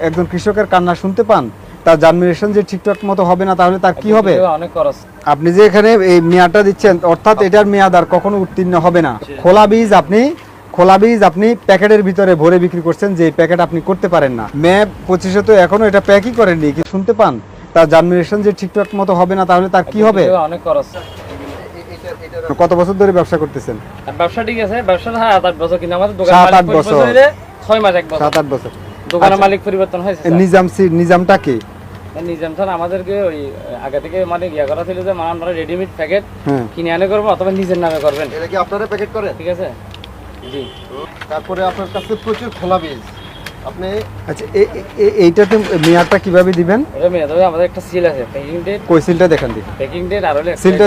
একজন কৃষকের কান্না শুনতে পান, তার জার্মিনেশন যে ঠিকঠাক মতো হবে না, তাহলে তার কি হবে? অনেক খরচ। আপনি যে এখানে এই মেয়াদটা দিচ্ছেন, অর্থাৎ এটার মেয়াদ আর কখনো উত্তীর্ণ হবে না। খোলা বীজ আপনি প্যাকেটের ভিতরে ভরে বিক্রি করছেন, যে প্যাকেট আপনি করতে পারেন না। মে 25-এ তো এখনো এটা প্যাকই করেননি, কি শুনতে পান তার জার্মিনেশন যে ঠিকঠাক মতো হবে না, তাহলে তার কি হবে? অনেক খরচ। কত বছর ধরে ব্যবসা করতেছেন? ব্যবসা ঠিক আছে, ব্যবসা 7-8 বছর, কিন্তু আমাদের দোকান 7-8 বছর, 6 মাস 1 বছর। 7-8 বছর। দোকানের মালিক পরিবর্তন হয়েছে। নিজামটা কি? নিজাম স্যার আমাদেরকে ওই আগে থেকে মানে ইয়া করা ছিল যে আমরা রেডিমেড প্যাকেট কিনে আনে করবো অথবা নিজের নামে করবেন। এটা কি আপনারা প্যাকেট করেন? ঠিক আছে, জি। তারপরে আপনার কাছে প্রচুর খোলা বীজ, আপনি আচ্ছা এইটাতে মেয়াদটা কিভাবে দিবেন? এটা মেয়াদ হবে, আমাদের একটা সিল আছে, প্যাকিং ডেট। কই সিলটা দেখান দেখি। প্যাকিং ডেট আর হলে সিলটা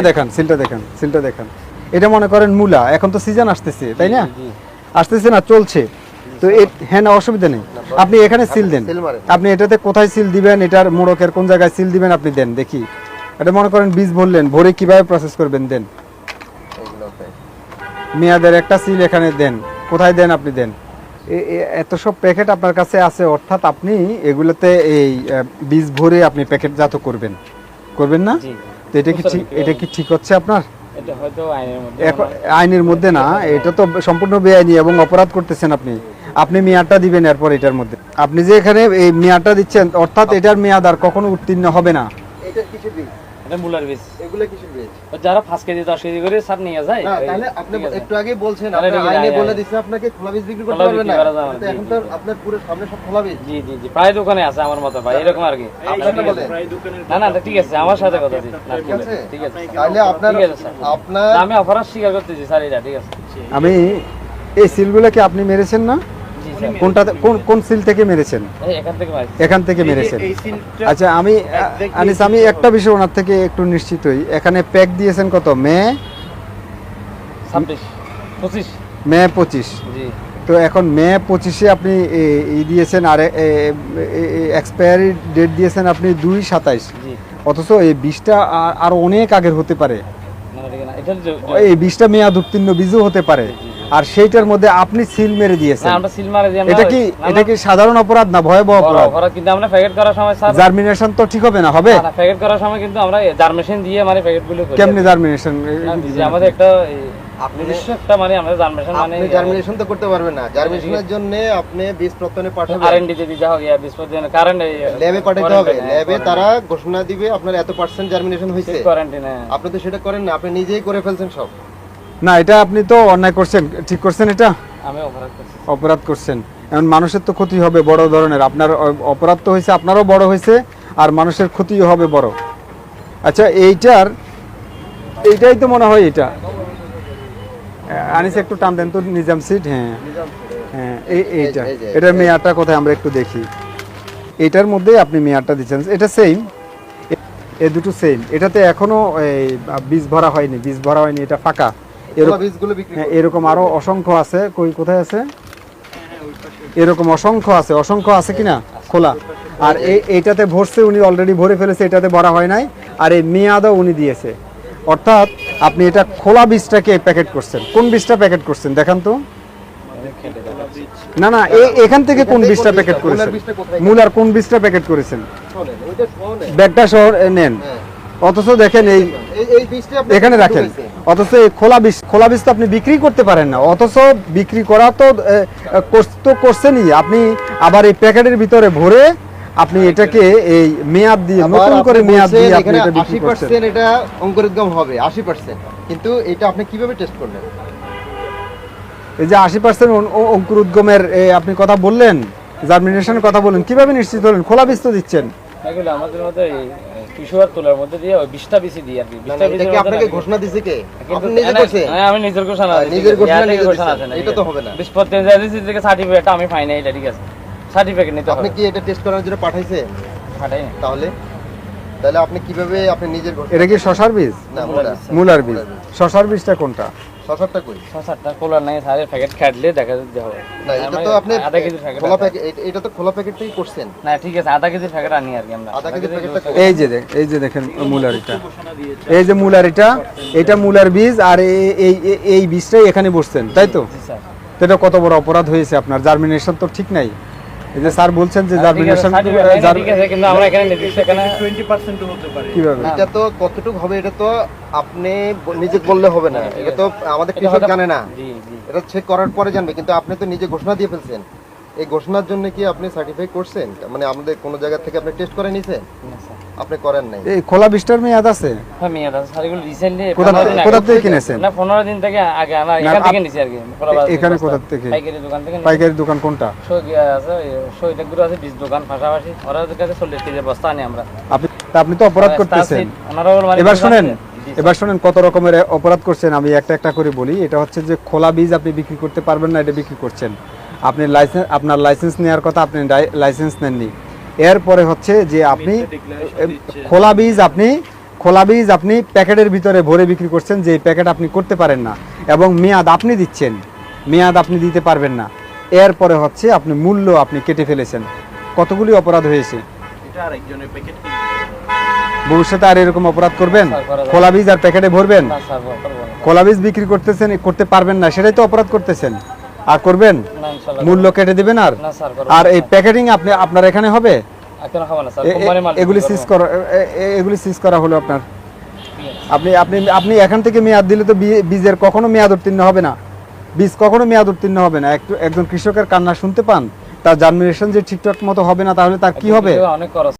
দেখান। এটা মনে করেন মূলা, এখন তো সিজন আসতেছে, তাই না? আসতেছে না, চলছে তো হ্যাঁ, না অসুবিধা নেই, আপনি এখানে সিল দেন। আপনি এটাতে কোথায় সিল দিবেন, এটার মোড়কের কোন জায়গায় সিল দিবেন আপনি দেন দেখি। এটা মনে করেন বীজ ভরলেন, ভরে কিভাবে প্রসেস করবেন দেন। মেয়াদের একটা সিল এখানে দেন, কোথায় দেন আপনি দেন। এত সব প্যাকেট আপনার কাছে আছে, অর্থাৎ আপনি এগুলোতে এই বীজ ভরে আপনি প্যাকেটজাত করবেন না? তো এটা কি ঠিক হচ্ছে আপনার? এটা হয়তো আইনের মধ্যে না, এটা তো সম্পূর্ণ বেআইনি এবং অপরাধ করতেছেন আপনি। আপনি মেয়াদটা দিবেন এরপর এটার মধ্যে। আপনি যে এখানে এই মেয়াদটা দিচ্ছেন, অর্থাৎ এটার মেয়াদ আর কখনো উত্তীর্ণ হবে না। এটা কিসের বীজ? এটা মূলার বীজ। এগুলা কিসের বীজ? যারা 5 কেজি 10 কেজি করে সব নিয়ে যায়। না, তাহলে আপনি একটু আগে বলছেন আপনি আইনে বলে দিয়েছেন আপনাকে খোলা বীজ বিক্রি করতে পারবেন না। এখন তো আপনার পুরো সামনে সব খোলা বীজ। জি জি জি, প্রায় দোকানে আছে আমার মতো ভাই, এরকম আর কি। না না, ঠিক আছে, আমার সাথে কথা দিন। ঠিক আছে, তাহলে আপনার আমি অপরাধ স্বীকার করতেছি স্যার, এটা ঠিক আছে। আমি এই সিলগুলো কি আপনি মেরেছেন না? কোনটাতে কোন সিল থেকে মেরেছেন? এখান থেকে মেরেছেন। আচ্ছা আমি একটা বিষয় ওনার থেকে একটু নিশ্চিত হই, এখানে প্যাক দিয়েছেন কত? মে 25। তো এখন মে 25-এ আপনি দিয়েছেন, আর এক্সপায়ারি ডেট দিয়েছেন আপনি 2/27। অথচ এই বীজটা আরো অনেক আগের হতে পারে, এই বীজটা মেয়াদ উত্তীর্ণ বীজও হতে পারে, আর সেইটার মধ্যে আপনি সিল মেরে দিয়েছেন। এটা কি সাধারণ অপরাধ না ভয়াবহ অপরাধ? কিন্তু আমরা প্যাকেট করার সময় স্যার জার্মিনেশন তো ঠিক হবে না, হবে না। প্যাকেট করার সময় কিন্তু আমরা জার্মিনেশন দিয়ে মানে প্যাকেটগুলো করি। কেমনে জার্মিনেশন? আমাদের একটা নিজস্ব একটা মানে আমরা জার্মিনেশন তো করতে পারবেন না। জার্মিনেশনের জন্য আপনি বীজ প্রত্যনে পাঠাবেন, আরএনডি তে দিতে হবে, বীজ প্রত্যনে কারেন্ট ল্যাবে পাঠাতে হবে। ল্যাবে তারা ঘোষণা দিবে আপনার এত % জার্মিনেশন হয়েছে। কোয়ারেন্টাইনে আপনি তো সেটা করেন না, আপনি নিজেই করে ফেলছেন সব। না, এটা আপনি তো অন্যায় করছেন, ঠিক করছেন, এটা আমি অপরাধ করছেন। এখন মানুষের তো ক্ষতি হবে বড় ধরনের, আপনার অপরাধ তো হয়েছে, আপনারও বড় হয়েছে, আর মানুষের ক্ষতিও হবে বড়। আচ্ছা এইটাই তো মনে হয়, এটা আনিস একটু টান দেন তো, নিজাম সিট। হ্যাঁ এটার মেয়াদটা কোথায় আমরা একটু দেখি। এটার মধ্যে আপনি মেয়াদটা দিচ্ছেন, এটা সেম, এই দুটো সেম। এটাতে এখনো বীজ ভরা হয়নি, এটা ফাঁকা। এরকম আরো অসংখ্য আছে, কোথায় আছে? এরকম অসংখ্য আছে কিনা খোলা। আর এইটাতে ভরছে, উনি অলরেডি ভরে ফেলেছে, এটাতে ভরা হয় নাই, আর এই মেয়াদও উনি দিয়েছে। অর্থাৎ আপনি এটা খোলা বীজটাকে প্যাকেট করছেন। কোন বীজটা প্যাকেট করছেন দেখান তো। না এখান থেকে কোন বীজটা প্যাকেট করেছেন? মূলার কোন বীজটা প্যাকেট করেছেন? ব্যাগটা সহ নেন। অথচ দেখেন এই এখানে রাখেন, অথচ এই খোলা বীজ তো আপনি বিক্রি করতে পারেন না। অথচ বিক্রি করা তো করছেনই আপনি, আবার এই প্যাকেটের ভিতরে ভরে আপনি এটাকে এই মেয়াদ দিয়ে, নতুন করে মেয়াদ দিয়ে আপনি এটা বিক্রি করছেন। 80% এটা অঙ্কুরোদ্গম হবে, 80%। কিন্তু এটা আপনি কিভাবে টেস্ট করলেন? এই যে 80% অঙ্কুরোদ্গমের আপনি কথা বললেন, জার্মিনেশনের কথা বললেন, কিভাবে নিশ্চিত হলেন? খোলা বীজ তো দিচ্ছেন। এগুলো আমাদের মধ্যে কিশোর তোলার মধ্যে দিয়ে ওই 20টা বীজ দিয়ে আর কি। 20টা বীজ কি আপনাকে ঘোষণা দিছে কে? আপনি নিজে করছেন? হ্যাঁ, আমি নিজের ঘোষণা আছে। এটা তো হবে না। বীজ প্রত্যেক এজেন্সি থেকে সার্টিফিকেট আমি পাই না, এটা ঠিক আছে, সার্টিফিকেট নিতে হবে। আপনি কি এটা টেস্ট করার জন্য পাঠাইছেন? পাঠাই না। তাহলে আপনি কিভাবে আপনি নিজের ঘোষণা? এটা কি শশার বীজ? না, মূলার বীজ। শশার বীজটা কোনটা? শশারটা কই? শশারটা খোলা নাই, সারে প্যাকেট কাটলে দেখা দিতে হবে। না, এটা তো আপনি আধা কেজি প্যাকেট, খোলা প্যাকেট, এটা তো খোলা প্যাকেটটাই করছেন। না ঠিক আছে, আধা কেজি প্যাকেট আনি আর কি আমরা। আধা কেজি প্যাকেটটা এই যে দেখেন মূলার এটা, এই যে মূলার এটা মূলার বীজ, আর এই বীজটাই এখানে বসছেন, তাই তো? এটা কত বড় অপরাধ হয়েছে আপনার, জার্মিনেশন তো ঠিক নাই। এই যে স্যার বলছেন যে ঠিক আছে, জার্মিনেশন ঠিক আছে, কিন্তু আমরা এখানে নির্দিষ্ট এখানে 20% হতে পারে। কিভাবে? এটা তো কতটুকু হবে এটা তো আপনি নিজে বললে হবে না, এটা তো আমাদের এটা কৃষক হয়তো- জানে না, জি জি এটা চেক করার পরে জানবে। কিন্তু আপনি তো নিজে ঘোষণা দিয়ে ফেলছেন, এই ঘোষণার জন্য কি আপনি সার্টিফাই করছেন? মানে আমাদের কোনো জায়গা থেকে আপনি টেস্ট করে নিছেন? না, স্যার। আপনি করেন নাই। এই খোলা বীজটার মেয়াদ আছে? হ্যাঁ, মেয়াদ আছে, স্যার। এগুলো রিসেন্টলি কোথা থেকে কিনেছেন? না, 15 দিন থেকে আগে আমরা এখান থেকে নিছি আর কি। এখানে কোথা থেকে? পাইকারি দোকান থেকে নিছি। পাইকারি দোকান কোনটা? শহীদ আছে বীজ দোকান পাশাপাশি, ওদের কাছে 40 কেজির বস্তা আনি আমরা। আপনি তো অপরাধ করতেছেন। এবার শুনেন, এবার শুনেন কত রকমের অপরাধ করছেন, আমি একটা একটা করে বলি। এটা হচ্ছে যে খোলা বীজ আপনি বিক্রি করতে পারবেন না, এটা বিক্রি করছেন। আপনি লাইসেন্স, আপনার লাইসেন্স নেওয়ার কথা, আপনি লাইসেন্স নেননি। এরপরে হচ্ছে যে আপনি খোলা বীজ আপনি প্যাকেটের ভিতরে ভরে বিক্রি করছেন, যে প্যাকেট আপনি করতে পারেন না, এবং মেয়াদ আপনি দিচ্ছেন, মেয়াদ আপনি দিতে পারবেন না। এরপরে হচ্ছে আপনি মূল্য আপনি কেটে ফেলেছেন। কতগুলি অপরাধ হয়েছে। এটা আরেকজনের প্যাকেট ভবিষ্যতে আর এরকম অপরাধ করবেন? স্যার, করা যাবে। খোলা বীজ আর প্যাকেটে ভরবেন? না স্যার, করবো না। খোলা বীজ বিক্রি করতেছেন, করতে পারবেন না, সেটাই তো অপরাধ করতেছেন। আর করবেন? না, ইনশাআল্লাহ। মূল্য কেটে দিবেন। আর না স্যার, করবো আর না, এই স্যার। প্যাকেটিং আপনি আপনার এখানে হবে? এখন হবে না স্যার, কোম্পানি মাল এগুলি বিক্রি সিজ করবো। করা, এগুলি সিজ করা হলো আপনার। আপনি আপনি আপনি এখান থেকে মেয়াদ দিলে তো বীজের কখনো মেয়াদ উত্তীর্ণ হবে না, বীজ কখনো মেয়াদ উত্তীর্ণ হবে না। একজন কৃষকের কান্না শুনতে পান, তার জার্মিনেশন যে ঠিকঠাক মতো হবে না, তাহলে তার কি হবে? অনেক খরচ।